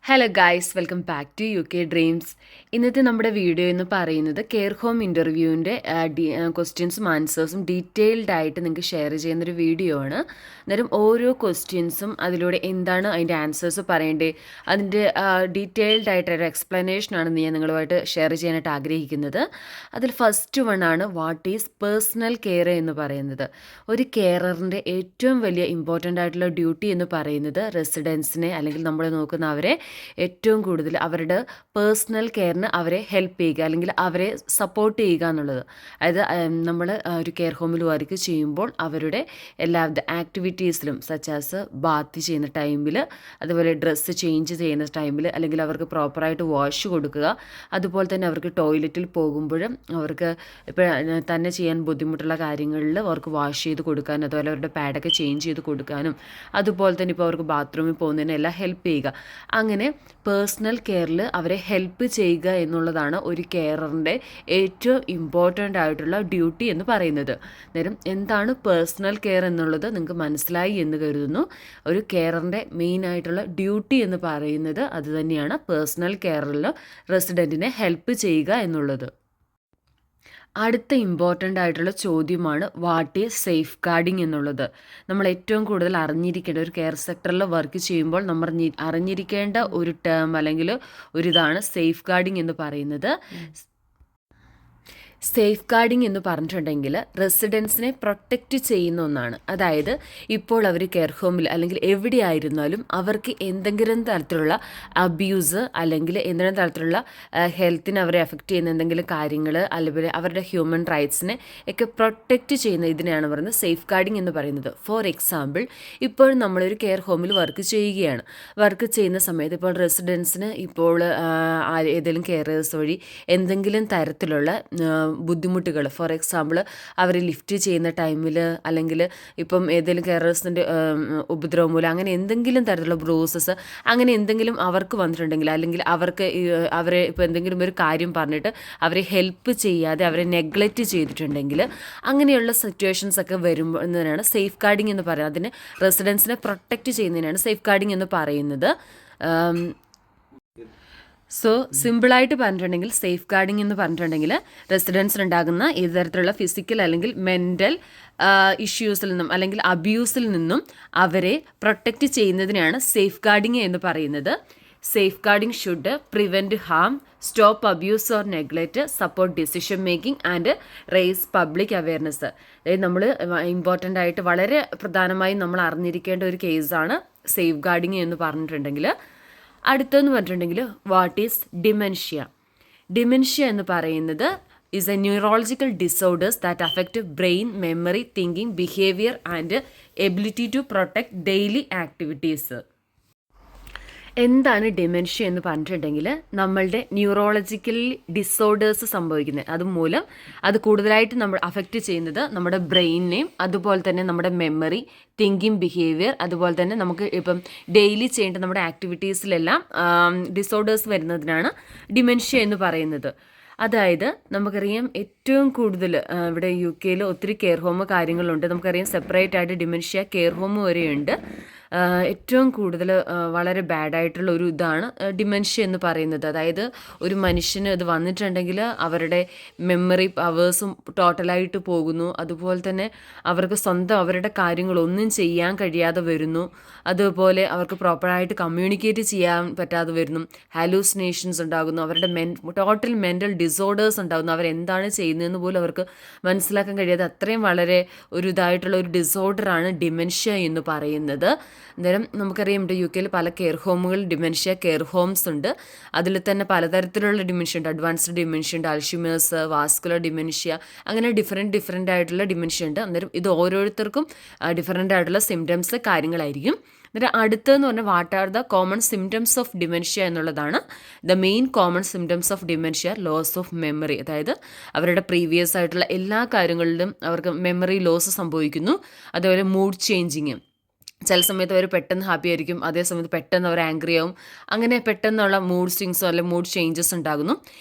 Hello guys, welcome back to UK dreams. ഇന്നത്തെ നമ്മുടെ video എന്ന് പറയുന്നത് കെയർ ഹോം ഇൻ്റർവ്യൂവിൻ്റെ ക്വസ്റ്റ്യൻസും ആൻസേഴ്സും ഡീറ്റെയിൽഡ് ആയിട്ട് നിങ്ങൾക്ക് ഷെയർ ചെയ്യുന്നൊരു വീഡിയോ ആണ്. അന്നേരം ഓരോ ക്വസ്റ്റ്യൻസും അതിലൂടെ എന്താണ് അതിൻ്റെ ആൻസേഴ്സ് പറയേണ്ടത്, അതിൻ്റെ ഡീറ്റെയിൽഡ് ആയിട്ടൊരു എക്സ്പ്ലനേഷനാണ് ഞാൻ നിങ്ങളുമായിട്ട് ഷെയർ ചെയ്യാനായിട്ട് ആഗ്രഹിക്കുന്നത്. അതിൽ ഫസ്റ്റ് വൺ ആണ് വാട്ട് ഈസ് പേഴ്സണൽ കെയർ എന്ന് പറയുന്നത്. ഒരു കെയറിൻ്റെ ഏറ്റവും വലിയ ഇമ്പോർട്ടൻ്റ് ആയിട്ടുള്ള ഡ്യൂട്ടി എന്ന് പറയുന്നത് റെസിഡൻസിനെ അല്ലെങ്കിൽ നമ്മൾ നോക്കുന്നവരെ ഏറ്റവും കൂടുതൽ അവരുടെ പേഴ്സണൽ കെയറിന് അവരെ ഹെൽപ്പ് ചെയ്യുക അല്ലെങ്കിൽ അവരെ സപ്പോർട്ട് ചെയ്യുക എന്നുള്ളത്. അതായത് നമ്മൾ ഒരു കെയർ ഹോമിൽ വർക്ക് ചെയ്യുമ്പോൾ അവരുടെ എല്ലാ ആക്ടിവിറ്റീസിലും സച്ചാസ് ബാത്ത് ചെയ്യുന്ന ടൈമിൽ, അതുപോലെ ഡ്രസ്സ് ചേഞ്ച് ചെയ്യുന്ന ടൈമിൽ, അല്ലെങ്കിൽ അവർക്ക് പ്രോപ്പറായിട്ട് വാഷ് കൊടുക്കുക, അതുപോലെ തന്നെ അവർക്ക് ടോയ്ലറ്റിൽ പോകുമ്പോഴും അവർക്ക് ഇപ്പോൾ തന്നെ ചെയ്യാൻ ബുദ്ധിമുട്ടുള്ള കാര്യങ്ങളിൽ അവർക്ക് വാഷ് ചെയ്ത് കൊടുക്കാനും, അതുപോലെ അവരുടെ പാഡൊക്കെ ചേഞ്ച് ചെയ്ത് കൊടുക്കാനും, അതുപോലെ തന്നെ ഇപ്പോൾ അവർക്ക് ബാത്റൂമിൽ പോകുന്നതിനെല്ലാം ഹെൽപ്പ് ചെയ്യുക. അങ്ങനെ പേഴ്സണൽ കെയറിൽ അവരെ ഹെൽപ്പ് ചെയ്യുക എന്നുള്ളതാണ് ഒരു കെയറിൻ്റെ ഏറ്റവും ഇമ്പോർട്ടൻ്റ് ആയിട്ടുള്ള ഡ്യൂട്ടി എന്ന് പറയുന്നത്. അന്നേരം എന്താണ് പേഴ്സണൽ കെയർ എന്നുള്ളത് നിങ്ങൾക്ക് മനസ്സിലായി എന്ന് കരുതുന്നു. ഒരു കെയറിൻ്റെ മെയിൻ ആയിട്ടുള്ള ഡ്യൂട്ടി എന്ന് പറയുന്നത് അതുതന്നെയാണ്, പേഴ്സണൽ കെയറിൽ റെസിഡൻറ്റിനെ ഹെൽപ്പ് ചെയ്യുക എന്നുള്ളത്. അടുത്ത ഇമ്പോർട്ടൻ്റ് ആയിട്ടുള്ള ചോദ്യമാണ് വാട്ട് ഈസ് സേഫ് ഗാർഡിങ് എന്നുള്ളത്. നമ്മൾ ഏറ്റവും കൂടുതൽ അറിഞ്ഞിരിക്കേണ്ട, ഒരു കെയർ സെക്ടറിൽ വർക്ക് ചെയ്യുമ്പോൾ നമ്മൾ അറിഞ്ഞിരിക്കേണ്ട ഒരു ടേം അല്ലെങ്കിൽ ഒരിതാണ് സേഫ് ഗാർഡിങ് എന്ന് പറയുന്നത്. സേഫ് ഗാർഡിങ് എന്ന് പറഞ്ഞിട്ടുണ്ടെങ്കിൽ റെസിഡൻസിനെ പ്രൊട്ടക്റ്റ് ചെയ്യുന്ന ഒന്നാണ്. അതായത് ഇപ്പോൾ അവർ കെയർ ഹോമിൽ അല്ലെങ്കിൽ എവിടെയായിരുന്നാലും അവർക്ക് എന്തെങ്കിലും തരത്തിലുള്ള അബ്യൂസ് അല്ലെങ്കിൽ എന്തെങ്കിലും തരത്തിലുള്ള ഹെൽത്തിനെ അവരെ എഫക്റ്റ് ചെയ്യുന്ന എന്തെങ്കിലും കാര്യങ്ങൾ, അല്ലെങ്കിൽ അവരുടെ ഹ്യൂമൻ റൈറ്റ്സിനെ ഒക്കെ പ്രൊട്ടക്റ്റ് ചെയ്യുന്ന ഇതിനെയാണ് പറയുന്നത് സേഫ് ഗാർഡിങ് എന്ന് പറയുന്നത്. ഫോർ എക്സാമ്പിൾ, ഇപ്പോൾ നമ്മളൊരു കെയർ ഹോമിൽ വർക്ക് ചെയ്യുകയാണ്. വർക്ക് ചെയ്യുന്ന സമയത്ത് ഇപ്പോൾ റെസിഡൻസിന് ഇപ്പോൾ ഏതെങ്കിലും കെയറേഴ്സ് വഴി എന്തെങ്കിലും തരത്തിലുള്ള ബുദ്ധിമുട്ടുകൾ, ഫോർ എക്സാമ്പിൾ അവർ ലിഫ്റ്റ് ചെയ്യുന്ന ടൈമിൽ, അല്ലെങ്കിൽ ഇപ്പം ഏതെങ്കിലും കെയറേഴ്സിൻ്റെ ഉപദ്രവം മൂലം അങ്ങനെ എന്തെങ്കിലും തരത്തിലുള്ള ബ്രൂസസ് അങ്ങനെ എന്തെങ്കിലും അവർക്ക് വന്നിട്ടുണ്ടെങ്കിൽ, അല്ലെങ്കിൽ അവരെ ഇപ്പോൾ എന്തെങ്കിലും ഒരു കാര്യം പറഞ്ഞിട്ട് അവരെ ഹെൽപ്പ് ചെയ്യാതെ അവരെ നെഗ്ലക്റ്റ് ചെയ്തിട്ടുണ്ടെങ്കിൽ, അങ്ങനെയുള്ള സിറ്റുവേഷൻസ് ഒക്കെ വരുമ്പോൾ എന്നതിനാണ് സേഫ് ഗാർഡിങ് എന്ന് പറയുന്നത്. അതിന് റെസിഡൻസിനെ പ്രൊട്ടക്റ്റ് ചെയ്യുന്നതിനാണ് സേഫ് ഗാർഡിങ് എന്ന് പറയുന്നത്. സോ സിമ്പിളായിട്ട് പറഞ്ഞിട്ടുണ്ടെങ്കിൽ സേഫ് ഗാർഡിങ് എന്ന് പറഞ്ഞിട്ടുണ്ടെങ്കിൽ റെസിഡൻസിനുണ്ടാകുന്ന ഏത് തരത്തിലുള്ള ഫിസിക്കൽ അല്ലെങ്കിൽ മെൻ്റൽ ഇഷ്യൂസിൽ നിന്നും അല്ലെങ്കിൽ അബ്യൂസിൽ നിന്നും അവരെ പ്രൊട്ടക്റ്റ് ചെയ്യുന്നതിനാണ് സേഫ് ഗാർഡിങ് എന്ന് പറയുന്നത്. Safeguarding should prevent harm, stop abuse or neglect, support decision making and raise public awareness. അതായത് നമ്മൾ ഇമ്പോർട്ടൻ്റ് ആയിട്ട് വളരെ പ്രധാനമായും നമ്മൾ അറിഞ്ഞിരിക്കേണ്ട ഒരു കേസാണ് സേഫ് ഗാർഡിങ് എന്ന് പറഞ്ഞിട്ടുണ്ടെങ്കിൽ. അടുത്തെന്ന് പറഞ്ഞിട്ടുണ്ടെങ്കിൽ വാട്ട് ഈസ് ഡിമെൻഷ്യ. ഡിമെൻഷ്യ എന്ന് പറയുന്നത് is a neurological disorders that affect brain, memory, thinking, behavior and ability to protect daily activities. എന്താണ് ഡിമെൻഷ്യ എന്ന് പറഞ്ഞിട്ടുണ്ടെങ്കിൽ നമ്മളുടെ ന്യൂറോളജിക്കലി ഡിസോർഡേഴ്സ് സംഭവിക്കുന്നത്, അതുമൂലം അത് കൂടുതലായിട്ട് നമ്മൾ അഫക്റ്റ് ചെയ്യുന്നത് നമ്മുടെ ബ്രെയിനിനെയും അതുപോലെ തന്നെ നമ്മുടെ മെമ്മറി, തിങ്കിങ്, ബിഹേവിയർ, അതുപോലെ തന്നെ നമുക്ക് ഇപ്പം ഡെയിലി ചെയ്യേണ്ട നമ്മുടെ ആക്ടിവിറ്റീസിലെല്ലാം ഡിസോർഡേഴ്സ് വരുന്നതിനാണ് ഡിമെൻഷ്യ എന്ന് പറയുന്നത്. അതായത് നമുക്കറിയാം ഏറ്റവും കൂടുതൽ ഇവിടെ UK ഒത്തിരി കെയർ ഹോം കാര്യങ്ങളുണ്ട്. നമുക്കറിയാം സെപ്പറേറ്റ് ആയിട്ട് ഡിമെൻഷ്യ കെയർ ഹോം വരെയുണ്ട്. ഏറ്റവും കൂടുതൽ വളരെ ബാഡായിട്ടുള്ള ഒരു ഇതാണ് ഡിമെൻഷ്യ എന്ന് പറയുന്നത്. അതായത് ഒരു മനുഷ്യന് ഇത് വന്നിട്ടുണ്ടെങ്കിൽ അവരുടെ മെമ്മറി പവേഴ്സും ടോട്ടലായിട്ട് പോകുന്നു. അതുപോലെ തന്നെ അവർക്ക് സ്വന്തം അവരുടെ കാര്യങ്ങളൊന്നും ചെയ്യാൻ കഴിയാതെ വരുന്നു. അതുപോലെ അവർക്ക് പ്രോപ്പറായിട്ട് കമ്മ്യൂണിക്കേറ്റ് ചെയ്യാൻ പറ്റാതെ വരുന്നു. ഹാലൂസിനേഷൻസ് ഉണ്ടാകുന്നു. അവരുടെ ടോട്ടൽ മെൻ്റൽ ഡിസോർഡേഴ്സ് ഉണ്ടാകുന്നു. അവരെന്താണ് ചെയ്യുന്നതെന്ന് പോലും അവർക്ക് മനസ്സിലാക്കാൻ കഴിയാതെ അത്രയും വളരെ ഒരു ഇതായിട്ടുള്ള ഒരു ഡിസോർഡറാണ് ഡിമെൻഷ്യ എന്ന് പറയുന്നത്. അന്നേരം നമുക്കറിയാം UK പല കെയർ ഹോമുകൾ ഡിമെൻഷ്യ കെയർ ഹോംസ് ഉണ്ട്. അതിൽ തന്നെ പലതരത്തിലുള്ള ഡിമെൻഷ്യ ഉണ്ട്. അഡ്വാൻസ്ഡ് ഡിമെൻഷ്യ ഉണ്ട്, അൽഷിമേഴ്സ്, വാസ്കുലർ ഡിമെൻഷ്യ, അങ്ങനെ ഡിഫറെൻ്റ് ആയിട്ടുള്ള ഡിമെൻഷ്യ ഉണ്ട്. അന്നേരം ഇത് ഓരോരുത്തർക്കും ഡിഫറെൻ്റ് ആയിട്ടുള്ള സിംറ്റംസ് കാര്യങ്ങളായിരിക്കും. എന്നിട്ട് അടുത്തതെന്ന് പറഞ്ഞാൽ what are the common symptoms of dementia എന്നുള്ളതാണ്. The main common symptoms of dementia loss of memory. അതായത് അവരുടെ പ്രീവിയസ് ആയിട്ടുള്ള എല്ലാ കാര്യങ്ങളിലും അവർക്ക് മെമ്മറി ലോസ് സംഭവിക്കുന്നു. അതുപോലെ മൂഡ് ചേഞ്ചിങ്, ചില സമയത്ത് അവർ പെട്ടെന്ന് ഹാപ്പി ആയിരിക്കും, അതേ സമയത്ത് പെട്ടെന്ന് അവർ ആംഗ്രി ആവും. അങ്ങനെ പെട്ടെന്നുള്ള മൂഡ് സ്വിങ്സോ അല്ലെങ്കിൽ മൂഡ് ചേഞ്ചസ് ഉണ്ടാകുന്നു.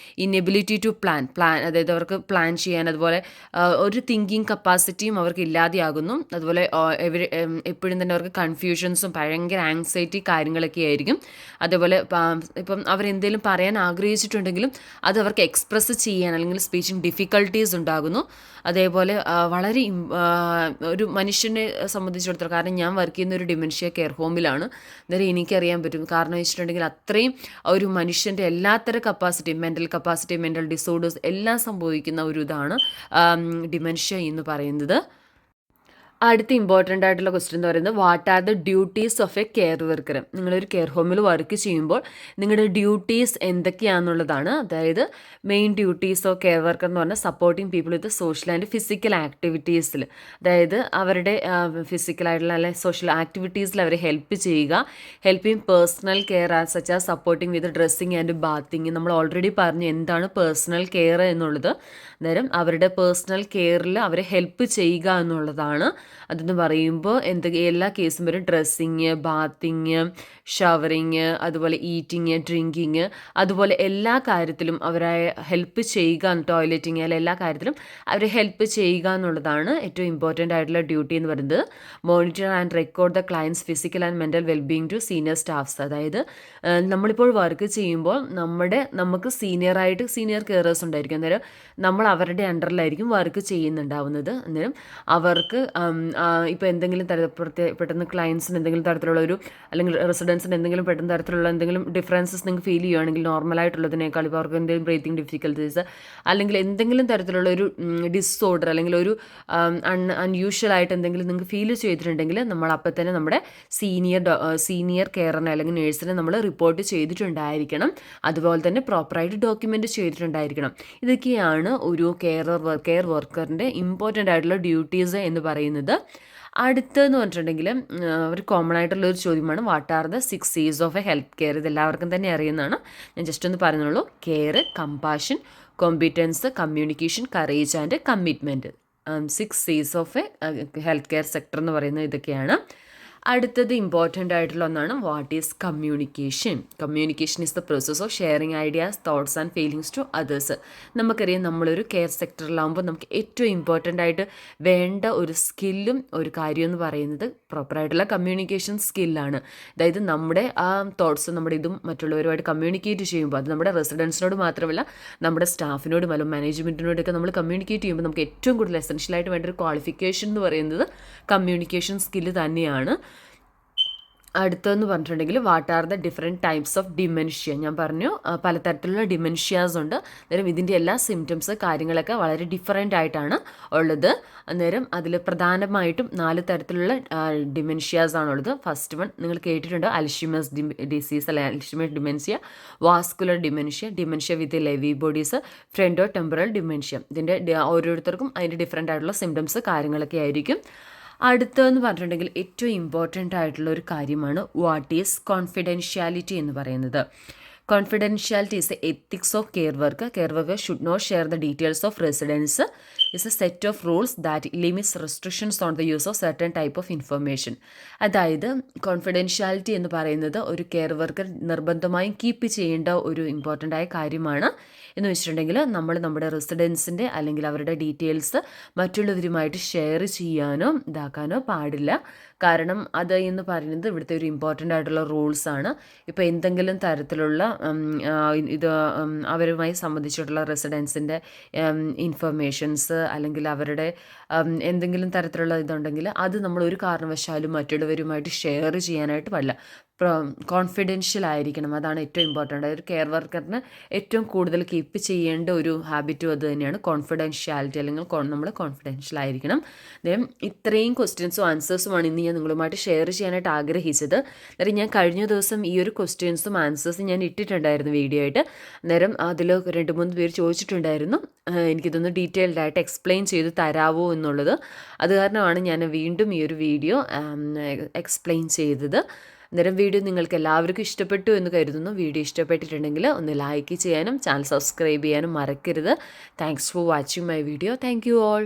ഇന്നെബിലിറ്റി ടു പ്ലാൻ, അതായത് അവർക്ക് പ്ലാൻ ചെയ്യാൻ, അതുപോലെ ഒരു തിങ്കിങ് കപ്പാസിറ്റിയും അവർക്ക് ഇല്ലാതെയാകുന്നു. അതുപോലെ എപ്പോഴും തന്നെ അവർക്ക് കൺഫ്യൂഷൻസും ഭയങ്കര ആങ്സൈറ്റി കാര്യങ്ങളൊക്കെ ആയിരിക്കും. അതേപോലെ ഇപ്പം അവരെന്തെങ്കിലും പറയാൻ ആഗ്രഹിച്ചിട്ടുണ്ടെങ്കിലും അത് അവർക്ക് എക്സ്പ്രസ് ചെയ്യാൻ അല്ലെങ്കിൽ സ്പീച്ചിങ് ഡിഫിക്കൽട്ടീസ് ഉണ്ടാകുന്നു. അതേപോലെ വളരെ ഒരു മനുഷ്യനെ സംബന്ധിച്ചിടത്തോളം, കാരണം ഞാൻ വർക്ക് ചെയ്യുന്ന ഒരു ഡിമെൻഷ്യ കെയർ ഹോമിലാണ്, അന്നേരം എനിക്കറിയാൻ പറ്റും. കാരണം വെച്ചിട്ടുണ്ടെങ്കിൽ അത്രയും ഒരു മനുഷ്യൻ്റെ എല്ലാത്തരം കപ്പാസിറ്റി, മെൻ്റൽ ഡിസോർഡേഴ്സ് എല്ലാം സംഭവിക്കുന്ന ഒരു ഇതാണ് ഡിമെൻഷ്യ എന്ന് പറയുന്നത്. അടുത്ത ഇമ്പോർട്ടൻ്റ് ആയിട്ടുള്ള ക്വസ്റ്റ്യൻ എന്ന് പറയുന്നത് what are the duties of a care worker. നിങ്ങളൊരു കെയർ ഹോമിൽ വർക്ക് ചെയ്യുമ്പോൾ നിങ്ങളുടെ ഡ്യൂട്ടീസ് എന്തൊക്കെയാണെന്നുള്ളതാണ്. അതായത് main duties of care worker എന്ന് പറഞ്ഞാൽ supporting people with social and physical ആക്ടിവിറ്റീസിൽ, അതായത് അവരുടെ ഫിസിക്കലായിട്ടുള്ള അല്ലെങ്കിൽ സോഷ്യൽ ആക്ടിവിറ്റീസിൽ അവരെ ഹെൽപ്പ് ചെയ്യുക. Helping personal care such as supporting with dressing and bathing. നമ്മൾ ഓൾറെഡി പറഞ്ഞു എന്താണ് പേഴ്സണൽ കെയർ എന്നുള്ളത്. അന്നേരം അവരുടെ പേഴ്സണൽ കെയറിൽ അവരെ ഹെൽപ്പ് ചെയ്യുക എന്നുള്ളതാണ്. അതെന്ന് പറയുമ്പോൾ എല്ലാ കേസും വരും. ഡ്രസ്സിങ്, ബാത്തിങ്, ഷവറിങ്, അതുപോലെ ഈറ്റിങ്, ഡ്രിങ്കിങ്, അതുപോലെ എല്ലാ കാര്യത്തിലും അവരെ ഹെൽപ്പ് ചെയ്യുക. ടോയ്ലറ്റിങ്, അല്ല എല്ലാ കാര്യത്തിലും അവരെ ഹെൽപ്പ് ചെയ്യുക എന്നുള്ളതാണ് ഏറ്റവും ഇമ്പോർട്ടൻ്റ് ആയിട്ടുള്ള ഡ്യൂട്ടി എന്ന് പറയുന്നത്. Monitor and record the clients physical and mental wellbeing to senior staffs. അതായത് നമ്മളിപ്പോൾ വർക്ക് ചെയ്യുമ്പോൾ നമുക്ക് സീനിയർ കെയറേഴ്സ് ഉണ്ടായിരിക്കും. അന്നേരം നമ്മൾ അവരുടെ അണ്ടറിലായിരിക്കും വർക്ക് ചെയ്യുന്നുണ്ടാവുന്നത്. അന്നേരം അവർക്ക് ഇപ്പോൾ എന്തെങ്കിലും പെട്ടെന്ന് ക്ലയൻസിന് എന്തെങ്കിലും തരത്തിലുള്ള അല്ലെങ്കിൽ റെസിഡൻസിന് എന്തെങ്കിലും പെട്ടെന്ന് തരത്തിലുള്ള എന്തെങ്കിലും ഡിഫറൻസസ് നിങ്ങൾക്ക് ഫീൽ ചെയ്യുകയാണെങ്കിൽ നോർമലായിട്ടുള്ളതിനേക്കാൾ, ഇപ്പോൾ അവർക്ക് എന്തെങ്കിലും ബ്രീത്തിങ് ഡിഫിക്കൽട്ടീസ് അല്ലെങ്കിൽ എന്തെങ്കിലും തരത്തിലുള്ള ഒരു ഡിസോർഡർ അല്ലെങ്കിൽ ഒരു അൺയൂഷ്വൽ ആയിട്ട് എന്തെങ്കിലും നിങ്ങൾക്ക് ഫീൽ ചെയ്തിട്ടുണ്ടെങ്കിൽ നമ്മൾ അപ്പം തന്നെ നമ്മുടെ സീനിയർ കെയറിനെ അല്ലെങ്കിൽ നേഴ്സിനെ നമ്മൾ റിപ്പോർട്ട് ചെയ്തിട്ടുണ്ടായിരിക്കണം. അതുപോലെ തന്നെ പ്രോപ്പറായിട്ട് ഡോക്യുമെൻ്റ് ചെയ്തിട്ടുണ്ടായിരിക്കണം. ഇതൊക്കെയാണ് ഒരു കെയർ വർക്കറിൻ്റെ ഇമ്പോർട്ടൻ്റ് ആയിട്ടുള്ള ഡ്യൂട്ടീസ് എന്ന് പറയുന്നത്. അടുത്തതെന്ന് പറഞ്ഞിട്ടുണ്ടെങ്കിൽ ഒരു കോമൺ ആയിട്ടുള്ളൊരു ചോദ്യമാണ് what are the 6 C's of a health care. ഇത് എല്ലാവർക്കും തന്നെ അറിയുന്നതാണ്, ഞാൻ ജസ്റ്റ് ഒന്ന് പറയുന്നുള്ളൂ. Care, compassion, competence, communication, courage and commitment. 6 C's of a health care sector എന്ന് പറയുന്നത് ഇതൊക്കെയാണ്. അടുത്തത് ഇമ്പോർട്ടൻ്റ് ആയിട്ടുള്ള ഒന്നാണ് what is communication. Communication is the process of sharing ideas, thoughts and feelings to others. നമുക്കറിയാം നമ്മളൊരു കെയർ സെക്ടറിലാകുമ്പോൾ നമുക്ക് ഏറ്റവും ഇമ്പോർട്ടൻ്റ് ആയിട്ട് വേണ്ട ഒരു സ്കില്ലും ഒരു കാര്യം എന്ന് പറയുന്നത് പ്രോപ്പറായിട്ടുള്ള കമ്മ്യൂണിക്കേഷൻ സ്കില്ലാണ്. അതായത് നമ്മുടെ ആ തോട്ട്സ് നമ്മുടെ ഇതും മറ്റുള്ളവരുമായിട്ട് കമ്മ്യൂണിക്കേറ്റ് ചെയ്യുമ്പോൾ അത് നമ്മുടെ റെസിഡൻസിനോട് മാത്രമല്ല നമ്മുടെ സ്റ്റാഫിനോടും അല്ലെങ്കിൽ മാനേജ്മെൻറ്റിനോടൊക്കെ നമ്മൾ കമ്മ്യൂണിക്കേറ്റ് ചെയ്യുമ്പോൾ നമുക്ക് ഏറ്റവും കൂടുതൽ എസെൻഷ്യലായിട്ട് വേണ്ട ഒരു ക്വാളിഫിക്കേഷൻ എന്ന് പറയുന്നത് കമ്മ്യൂണിക്കേഷൻ സ്കില്ല് തന്നെയാണ്. അടുത്തതെന്ന് പറഞ്ഞിട്ടുണ്ടെങ്കിൽ what are the different types of dementia. ഞാൻ പറഞ്ഞു പലതരത്തിലുള്ള ഡിമെൻഷ്യാസ് ഉണ്ട്. അന്നേരം ഇതിൻ്റെ എല്ലാ സിംറ്റംസ് കാര്യങ്ങളൊക്കെ വളരെ ഡിഫറെൻ്റ് ആയിട്ടാണ് ഉള്ളത്. അന്നേരം അതിൽ പ്രധാനമായിട്ടും 4 തരത്തിലുള്ള ഡിമെൻഷ്യാസ് ആണുള്ളത്. ഫസ്റ്റ് വൺ നിങ്ങൾ കേട്ടിട്ടുണ്ട്, അൽഷിമേഴ്സ് ഡിസീസ് അല്ലെ അൽഷിമേഴ്സ് ഡിമെൻഷ്യ, വാസ്കുലർ ഡിമെൻഷ്യ വിത്ത് ലെവി ബോഡീസ്, ഫ്രണ്ടോ ടെമ്പറൽ ഡിമെൻഷ്യ. ഇതിൻ്റെ ഓരോരുത്തർക്കും അതിൻ്റെ ഡിഫറെൻ്റ് ആയിട്ടുള്ള സിംറ്റംസ് കാര്യങ്ങളൊക്കെ ആയിരിക്കും. അടുത്തതെന്ന് പറഞ്ഞിട്ടുണ്ടെങ്കിൽ ഏറ്റവും ഇമ്പോർട്ടൻ്റ് ആയിട്ടുള്ള ഒരു കാര്യമാണ് വാട്ട് ഈസ് കോൺഫിഡൻഷ്യാലിറ്റി എന്ന് പറയുന്നത്. Confidentiality is the ethics of care worker. Care worker should not share the details of residence. Is a set of rules that limits restrictions on the use of certain type of information. അതായത് confidentiality എന്ന് പറയുന്നത് ഒരു care worker നിർബന്ധമായും keep ചെയ്യേണ്ട ഒരു important ആയ കാര്യമാണ്. എന്ന് വെച്ചിട്ടുണ്ടെങ്കിൽ നമ്മൾ നമ്മുടെ റെസിഡൻസിൻ്റെ അല്ലെങ്കിൽ അവരുടെ ഡീറ്റെയിൽസ് മറ്റുള്ളവരുമായിട്ട് ഷെയർ ചെയ്യാനോ ഇതാക്കാനോ പാടില്ല. കാരണം അത് എന്ന് പറയുന്നത് ഇവിടുത്തെ ഒരു ഇമ്പോർട്ടൻ്റ് ആയിട്ടുള്ള റൂൾസാണ്. ഇപ്പോൾ എന്തെങ്കിലും തരത്തിലുള്ള ഇത് അവരുമായി സംബന്ധിച്ചിട്ടുള്ള റെസിഡൻസിൻ്റെ ഇൻഫർമേഷൻസ് അല്ലെങ്കിൽ അവരുടെ എന്തെങ്കിലും തരത്തിലുള്ള ഇതുണ്ടെങ്കിൽ അത് നമ്മൾ ഒരു കാരണവശാലും മറ്റുള്ളവരുമായിട്ട് ഷെയർ ചെയ്യാനായിട്ട് പാടില്ല. കോൺഫിഡൻഷ്യൽ ആയിരിക്കണം. അതാണ് ഏറ്റവും ഇമ്പോർട്ടൻ്റ്. ഒരു കെയർ വർക്കറിന് ഏറ്റവും കൂടുതൽ കീപ്പ് ചെയ്യേണ്ട ഒരു ഹാബിറ്റും അത് തന്നെയാണ് കോൺഫിഡൻഷ്യാലിറ്റി, അല്ലെങ്കിൽ നമ്മൾ കോൺഫിഡൻഷ്യൽ ആയിരിക്കണം. അന്നേരം ഇത്രയും ക്വസ്റ്റ്യൻസും ആൻസേഴ്സുമാണ് ഇന്ന് ഞാൻ നിങ്ങളുമായിട്ട് ഷെയർ ചെയ്യാനായിട്ട് ആഗ്രഹിച്ചത്. അന്നേരം ഞാൻ കഴിഞ്ഞ ദിവസം ഈ ഒരു ക്വസ്റ്റ്യൻസും ആൻസേഴ്സും ഞാൻ ഇട്ടിട്ടുണ്ടായിരുന്നു വീഡിയോ ആയിട്ട്. അന്നേരം അതിൽ 2-3 പേര് ചോദിച്ചിട്ടുണ്ടായിരുന്നു എനിക്കിതൊന്ന് ഡീറ്റെയിൽഡ് ആയിട്ട് എക്സ്പ്ലെയിൻ ചെയ്ത് തരാമോ എന്നുള്ളത്. അത് കാരണമാണ് ഞാൻ വീണ്ടും ഈ ഒരു വീഡിയോ എക്സ്പ്ലെയിൻ ചെയ്തത്. അന്നേരം വീഡിയോ നിങ്ങൾക്ക് എല്ലാവർക്കും ഇഷ്ടപ്പെട്ടു എന്ന് കരുതുന്നു. വീഡിയോ ഇഷ്ടപ്പെട്ടിട്ടുണ്ടെങ്കിൽ ഒന്ന് ലൈക്ക് ചെയ്യാനും ചാനൽ സബ്സ്ക്രൈബ് ചെയ്യാനും മറക്കരുത്. Thanks for watching my video. Thank you all.